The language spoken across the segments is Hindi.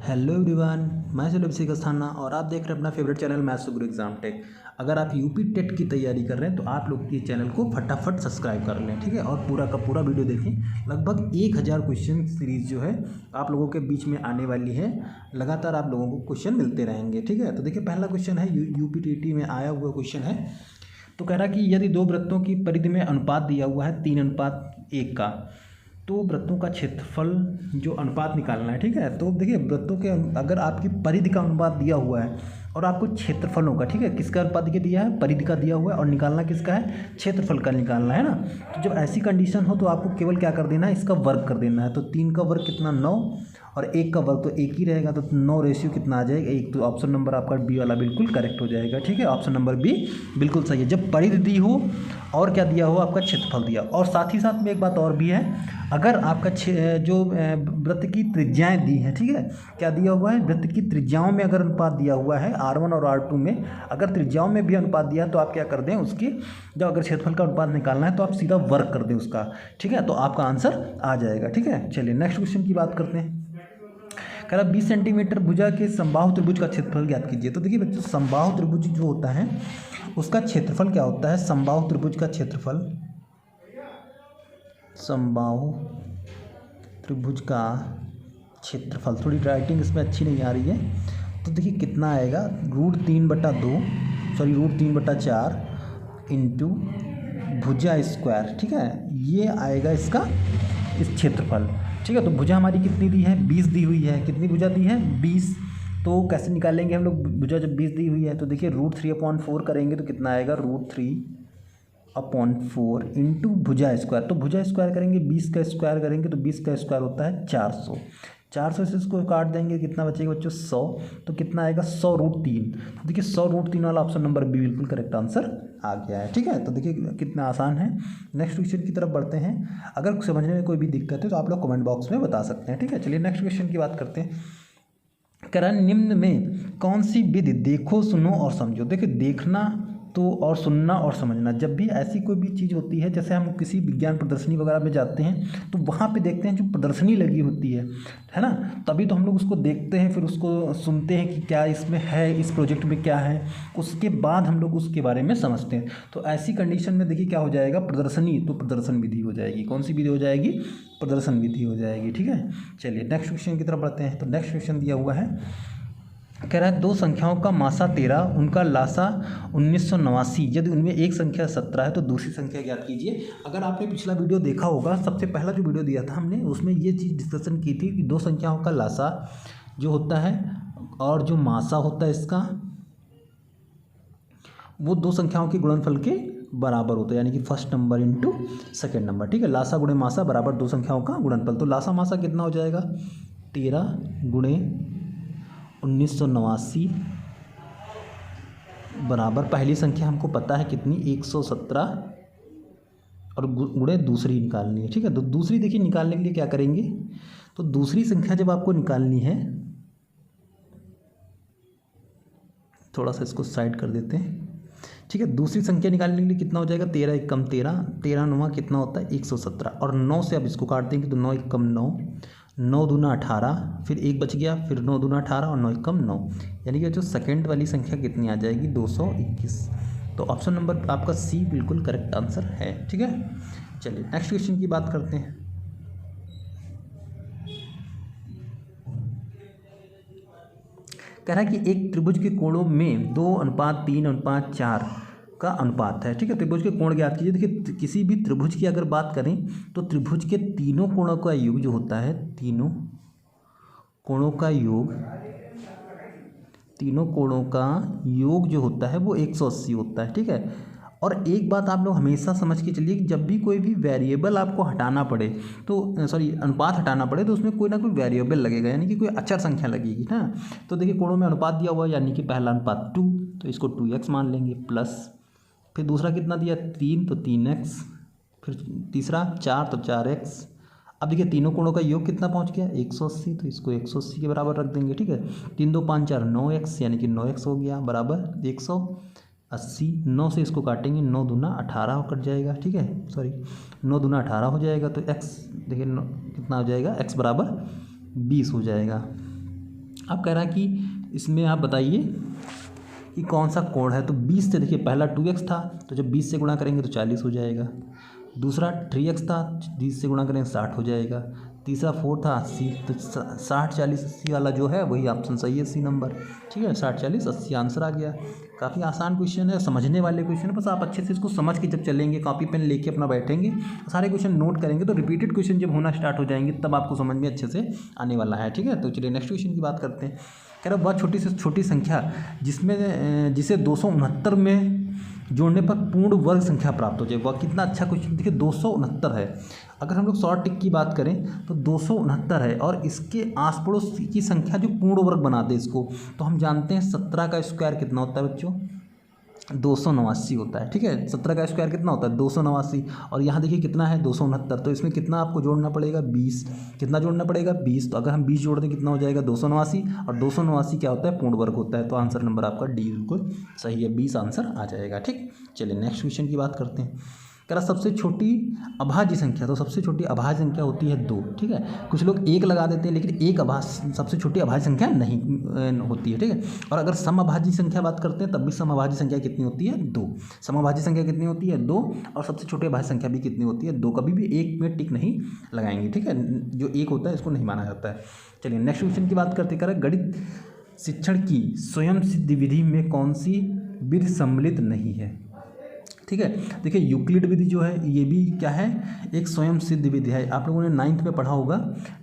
हेलो एवरीवन, मैं सुलभ अभिषेक अस्थाना और आप देख रहे हैं अपना फेवरेट चैनल मैथ्स गुरु एग्जाम टेक। अगर आप यूपी टेट की तैयारी कर रहे हैं तो आप लोग ये चैनल को फटाफट सब्सक्राइब कर लें, ठीक है। और पूरा का पूरा वीडियो देखें। लगभग 1000 क्वेश्चन सीरीज़ जो है आप लोगों के बीच में आने वाली है। लगातार आप लोगों को क्वेश्चन मिलते रहेंगे, ठीक है। तो देखिए, पहला क्वेश्चन है यूपीटीटी में आया हुआ क्वेश्चन है। तो कह रहा कि यदि दो वृत्तों की परिधि में अनुपात दिया हुआ है 3:1 का, तो वृत्तों का क्षेत्रफल जो अनुपात निकालना है, ठीक है। तो देखिए, वृत्तों के अगर आपकी परिधि का अनुपात दिया हुआ है और आपको क्षेत्रफलों का, ठीक है, किसका अनुपात दिया है, परिधि का दिया हुआ है, और निकालना किसका है, क्षेत्रफल का निकालना है ना। तो जब ऐसी कंडीशन हो तो आपको केवल क्या कर देना है, इसका वर्ग कर देना है। तो 3 का वर्ग कितना, 9, और 1 का वर्ग तो 1 ही रहेगा, तो 9 रेशियो कितना आ जाएगा, 1। तो ऑप्शन नंबर आपका बी वाला बिल्कुल करेक्ट हो जाएगा, ठीक है। ऑप्शन नंबर बी बिल्कुल सही है। जब परिधि दी हो और क्या दिया हो, आपका क्षेत्रफल दिया। और साथ ही साथ में एक बात और भी है, अगर आपका जो वृत्त की त्रिज्याएं दी हैं, ठीक है, क्या दिया हुआ है, वृत्त की त्रिज्याओं में अगर अनुपात दिया हुआ है R1 और R2 में, अगर त्रिज्याओं में भी अनुपात दिया है तो आप क्या कर दें, उसकी जब अगर क्षेत्रफल का अनुपात निकालना है तो आप सीधा वर्ग कर दें उसका, ठीक है। तो आपका आंसर आ जाएगा, ठीक है। चलिए नेक्स्ट क्वेश्चन की बात करते हैं। कह रहा 20 सेंटीमीटर भुजा के समबाहु त्रिभुज का क्षेत्रफल ज्ञात कीजिए। तो देखिए बच्चों, समबाहु त्रिभुज जो होता है उसका क्षेत्रफल क्या होता है, समबाहु त्रिभुज का क्षेत्रफल, समबाहु त्रिभुज का क्षेत्रफल, थोड़ी राइटिंग इसमें अच्छी नहीं आ रही है। तो देखिए कितना आएगा, √3/4 इंटू भुजा स्क्वायर, ठीक है, ये आएगा इसका इस क्षेत्रफल, ठीक है। तो भुजा हमारी कितनी दी है, 20 दी हुई है। कितनी भुजा दी है, 20। तो कैसे निकालेंगे हम लोग भुजा जब 20 दी हुई है, तो देखिए √3/4 करेंगे तो कितना आएगा, √3/4 इंटू भुजा स्क्वायर। तो भुजा स्क्वायर करेंगे, 20 का स्क्वायर करेंगे तो 20 का स्क्वायर होता है 400। 400 से इसको काट देंगे, कितना बचेगा बच्चों, 100। तो कितना आएगा, 100√3। तो देखिए 100√3 वाला ऑप्शन नंबर बी बिल्कुल करेक्ट आंसर आ गया है, ठीक है। तो देखिए कितना आसान है। नेक्स्ट क्वेश्चन की तरफ बढ़ते हैं। अगर समझने में कोई भी दिक्कत है तो आप लोग कमेंट बॉक्स में बता सकते हैं, ठीक है। चलिए नेक्स्ट क्वेश्चन की बात करते हैं। कह रहा है निम्न में कौन सी विधि देखो, सुनो और समझो। देखिए, देखना तो और सुनना और समझना, जब भी ऐसी कोई भी चीज़ होती है, जैसे हम किसी विज्ञान प्रदर्शनी वगैरह में जाते हैं तो वहाँ पे देखते हैं जो प्रदर्शनी लगी होती है ना, तभी तो हम लोग उसको देखते हैं, फिर उसको सुनते हैं कि क्या इसमें है, इस प्रोजेक्ट में क्या है, उसके बाद हम लोग उसके बारे में समझते हैं। तो ऐसी कंडीशन में देखिए क्या हो जाएगा, प्रदर्शनी, तो प्रदर्शन विधि हो जाएगी। कौन सी विधि हो जाएगी, प्रदर्शन विधि हो जाएगी, ठीक है। चलिए नेक्स्ट क्वेश्चन की तरफ बढ़ते हैं। तो नेक्स्ट क्वेश्चन दिया हुआ है, कह रहा है दो संख्याओं का मासा 13, उनका लासा 1989, यदि उनमें एक संख्या 17 है तो दूसरी संख्या ज्ञात कीजिए। अगर आपने पिछला वीडियो देखा होगा, सबसे पहला जो वीडियो दिया था हमने, उसमें ये चीज़ डिस्कशन की थी कि दो संख्याओं का लासा जो होता है और जो मासा होता है इसका, वो दो संख्याओं के गुणनफल के बराबर होता है, यानी कि first number into second number, ठीक है। लासा गुणे मासा बराबर दो संख्याओं का गुणनफल। तो लासा मासा कितना हो जाएगा, 13 गुणे 1989 बराबर पहली संख्या हमको पता है कितनी, 117, और गुणे दूसरी निकालनी है, ठीक है। तो दूसरी देखिए निकालने के लिए क्या करेंगे, तो दूसरी संख्या जब आपको निकालनी है, थोड़ा सा इसको साइड कर देते हैं, ठीक है। दूसरी संख्या निकालने के लिए कितना हो जाएगा, 13 एकम 13, 13 9 कितना होता है 117, और 9 से अब इसको काट देंगे तो 9 एकम 9, 9 दूना 18, फिर 1 बच गया, फिर 9 दूना 18 और 9 एकम 9, यानी कि जो सेकेंड वाली संख्या कितनी आ जाएगी, 221। तो ऑप्शन नंबर आपका सी बिल्कुल करेक्ट आंसर है, ठीक है। चलिए नेक्स्ट क्वेश्चन की बात करते हैं। कह रहा है कि एक त्रिभुज के कोणों में 2:3:4 का अनुपात है, ठीक है। त्रिभुज के कोण ज्ञात कीजिए। देखिए किसी भी त्रिभुज की अगर बात करें तो त्रिभुज के तीनों कोणों का योग जो होता है, तीनों कोणों का योग जो होता है वो 180 होता है, ठीक है। और एक बात आप लोग हमेशा समझ के चलिए कि जब भी कोई भी वेरिएबल आपको हटाना पड़े, तो सॉरी अनुपात हटाना पड़े, तो उसमें कोई ना कोई वेरिएबल लगेगा, यानी कि कोई अचर संख्या लगेगी ना। तो देखिए कोणों में अनुपात दिया हुआ है, यानी कि पहला अनुपात 2, तो इसको 2x मान लेंगे, प्लस फिर दूसरा कितना दिया 3, तो 3x, फिर तीसरा 4, तो 4x। अब देखिए तीनों कोणों का योग कितना पहुंच गया, 180, तो इसको 180 के बराबर रख देंगे, ठीक है। 3 2 5 4 9x, यानी कि 9x हो गया बराबर 180। 9 से इसको काटेंगे, 9 दूना 18 कट जाएगा, ठीक है, सॉरी 9 दूना 18 हो जाएगा। तो x देखिए कितना हो जाएगा, x बराबर 20 हो जाएगा। अब कह रहा है कि इसमें आप बताइए कि कौन सा कोण है। तो 20 से देखिए पहला 2x था, तो जब 20 से गुणा करेंगे तो 40 हो जाएगा। दूसरा 3x था, 20 से गुणा करेंगे 60 हो जाएगा। तीसरा 4 था 80, तो 60 40 80 वाला जो है वही ऑप्शन सही है, सी नंबर। ठीक है, 60 40 80 आंसर आ गया। काफ़ी आसान क्वेश्चन है, समझने वाले क्वेश्चन है, बस आप अच्छे से इसको समझ के जब चलेंगे, कॉपी पेन लेके अपना बैठेंगे, सारे क्वेश्चन नोट करेंगे, तो रिपीटेड क्वेश्चन जब होना स्टार्ट हो जाएंगे तब आपको समझ में अच्छे से आने वाला है। ठीक है, तो चलिए नेक्स्ट क्वेश्चन की बात करते हैं। कह रहा वह छोटी से छोटी संख्या जिसे 269 में जोड़ने पर पूर्ण वर्ग संख्या प्राप्त हो जाए, वह कितना अच्छा क्वेश्चन। देखिए 269 है, अगर हम लोग शॉर्ट टिक की बात करें तो 269 है, और इसके आस पड़ोस की संख्या जो पूर्ण वर्ग बना दे इसको, तो हम जानते हैं 17 का स्क्वायर कितना होता है बच्चों, 289 होता है। ठीक है, 17 का स्क्वायर कितना होता है 289, और यहाँ देखिए कितना है 269, तो इसमें कितना आपको जोड़ना पड़ेगा 20। कितना जोड़ना पड़ेगा 20, तो अगर हम 20 जोड़ दें कितना हो जाएगा 289, और 289 क्या होता है पूर्ण वर्ग होता है, तो आंसर नंबर आपका डी बिल्कुल सही है, 20 आंसर आ जाएगा। ठीक, चलिए नेक्स्ट क्वेश्चन की बात करते हैं। कह रहा सबसे छोटी अभाज्य संख्या, तो सबसे छोटी अभाज्य संख्या होती है 2। ठीक है, कुछ लोग 1 लगा देते हैं, लेकिन एक सबसे छोटी अभाज्य संख्या नहीं होती है। ठीक है, और अगर समअभाज्य संख्या बात करते हैं तब भी समअभाज्य संख्या कितनी होती है 2। समअभाज्य संख्या कितनी होती है 2, और सबसे छोटी अभाज्य संख्या भी कितनी होती है 2। कभी भी एक में टिक नहीं लगाएंगे। ठीक है, जो एक होता है इसको नहीं माना जाता है। चलिए नेक्स्ट क्वेश्चन की बात करते हैं। गणित शिक्षण की स्वयं सिद्ध विधि में कौन सी विधि सम्मिलित नहीं है। ठीक है, देखिए यूक्लिड विधि जो है ये भी क्या है, एक स्वयं सिद्ध विधि है। आप लोगों ने 9th में पढ़ा होगा,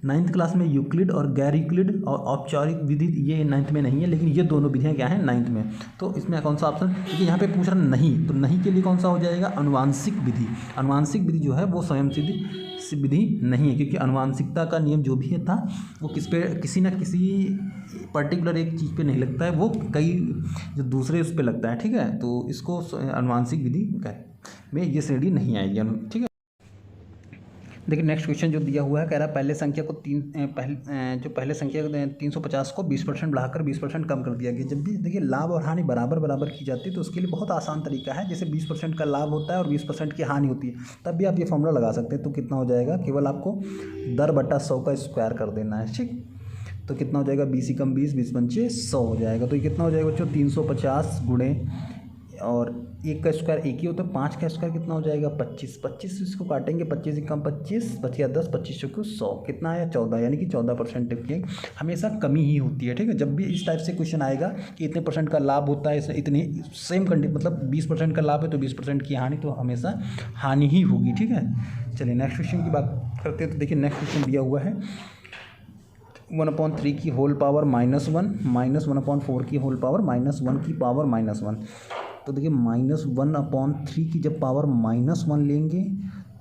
9th क्लास में यूक्लिड और गैर यूक्लिड और औपचारिक विधि, ये 9th में नहीं है, लेकिन ये दोनों विधियाँ क्या है 9th में। तो इसमें कौन सा ऑप्शन, क्योंकि यहाँ पे पूछ रहा नहीं, तो नहीं के लिए कौन सा हो जाएगा अनुवांशिक विधि। अनुवांशिक विधि जो है वो स्वयं सिद्ध विधि नहीं है, क्योंकि अनुवांशिकता का नियम जो भी है था वो किसी न किसी पर्टिकुलर एक चीज़ पे नहीं लगता है, वो कई जो दूसरे उस पे लगता है। ठीक है, तो इसको अनुवांशिक विधि में ये श्रेणी नहीं आएगी। ठीक है, देखिए नेक्स्ट क्वेश्चन जो दिया हुआ है, कह रहा है पहले संख्या को पहले संख्या 350 को 20% बढ़ाकर 20% कम कर दिया गया। जब भी देखिए लाभ और हानि बराबर बराबर की जाती है, तो उसके लिए बहुत आसान तरीका है। जैसे 20% का लाभ होता है और 20% की हानि होती है, तब भी आप ये फॉर्मूला लगा सकते हैं। तो कितना हो जाएगा, केवल आपको 10/100 का स्क्वायर कर देना है। ठीक, तो कितना हो जाएगा 20 कम 20 20 पंचे 100 हो जाएगा। तो ये कितना हो जाएगा बच्चों 350 गुणे, और 1 का स्क्वायर 1 ही होता है, 5 का स्क्वायर कितना हो जाएगा 25। 25 इसको काटेंगे, 25 कम 25 बच गया 10, 25 को 100 कितना आया 14, यानी कि 14% की हमेशा कमी ही होती है। ठीक है, जब भी इस टाइप से क्वेश्चन आएगा कि इतने % का लाभ होता है, इतनी सेम कंडीशन, मतलब 20% का लाभ है तो 20% की हानि, तो हमेशा हानि ही होगी। ठीक है, चलिए नेक्स्ट क्वेश्चन की बात करते हैं। तो देखिए नेक्स्ट क्वेश्चन दिया हुआ है 1/3 की होल पावर -1 माइनस 1/4 की होल पावर -1 की पावर -1। तो देखिए -1/3 की जब पावर -1 लेंगे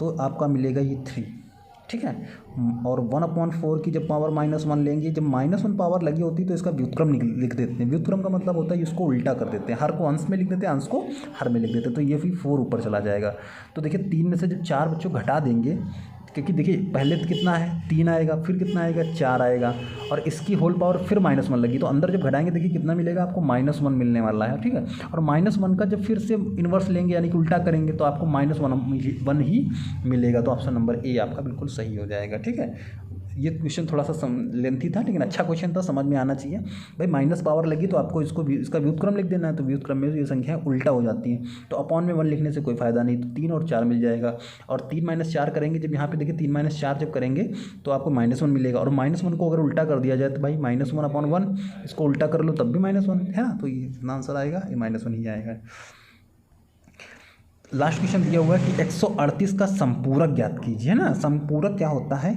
तो आपका मिलेगा ये 3। ठीक है, और 1/4 की जब पावर -1 लेंगे, जब -1 पावर लगी होती है तो इसका व्युत्क्रम लिख देते हैं। व्युत्क्रम का मतलब होता है इसको उल्टा कर देते हैं, हर को अंश में लिख देते हैं, अंश को हर में लिख देते हैं, तो ये फिर 4 ऊपर चला जाएगा। तो देखिए 3 में से जब 4 बच्चों घटा देंगे, क्योंकि देखिए पहले तो कितना है 3 आएगा, फिर कितना आएगा 4 आएगा, और इसकी होल पावर फिर -1 लगी, तो अंदर जब घटाएंगे देखिए कितना मिलेगा आपको -1 मिलने वाला है। ठीक है, और -1 का जब फिर से इन्वर्स लेंगे यानी कि उल्टा करेंगे तो आपको -1 ही मिलेगा। तो ऑप्शन नंबर ए आपका बिल्कुल सही हो जाएगा। ठीक है, ये क्वेश्चन थोड़ा सा लेंथी था, लेकिन अच्छा क्वेश्चन था, समझ में आना चाहिए। भाई माइनस पावर लगी तो आपको इसका व्युत्क्रम लिख देना है, तो व्युत्क्रम में ये संख्या उल्टा हो जाती है, तो अपॉन में 1 लिखने से कोई फ़ायदा नहीं, तो 3 और 4 मिल जाएगा। और 3 - 4 करेंगे, जब यहाँ पे देखिए 3 - 4 जब करेंगे तो आपको -1 मिलेगा, और -1 को अगर उल्टा कर दिया जाए तो भाई -1/1, इसको उल्टा कर लो तब भी -1 है ना, तो ये कितना आंसर आएगा, ये -1 ही आएगा। लास्ट क्वेश्चन दिया हुआ है कि 138 का संपूरक ज्ञात कीजिए, है ना। संपूरक क्या होता है,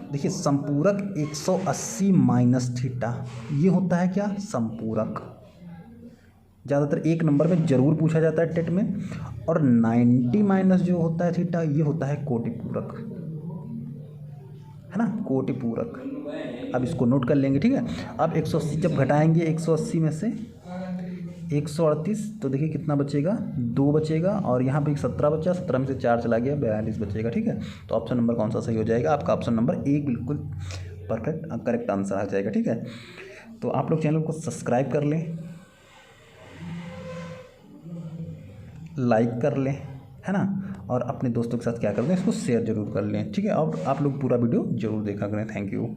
देखिए संपूरक 180 माइनस थीटा, ये होता है क्या संपूरक। ज़्यादातर 1 नंबर में जरूर पूछा जाता है टेट में। और 90 माइनस जो होता है थीटा, ये होता है कोटिपूरक, है ना, कोटिपूरक। अब इसको नोट कर लेंगे। ठीक है, अब 180 जब घटाएंगे 180 में से 138, तो देखिए कितना बचेगा 2 बचेगा, और यहाँ पे 17 बचा, 17 में से 4 चला गया, 42 बचेगा। ठीक है, तो ऑप्शन नंबर कौन सा सही हो जाएगा, आपका ऑप्शन नंबर 1 बिल्कुल परफेक्ट करेक्ट आंसर आ जाएगा। ठीक है, तो आप लोग चैनल को सब्सक्राइब कर लें, लाइक कर लें, है ना, और अपने दोस्तों के साथ क्या कर लें, इसको शेयर जरूर कर लें। ठीक है, और आप लोग पूरा वीडियो जरूर देखा करें। Thank you.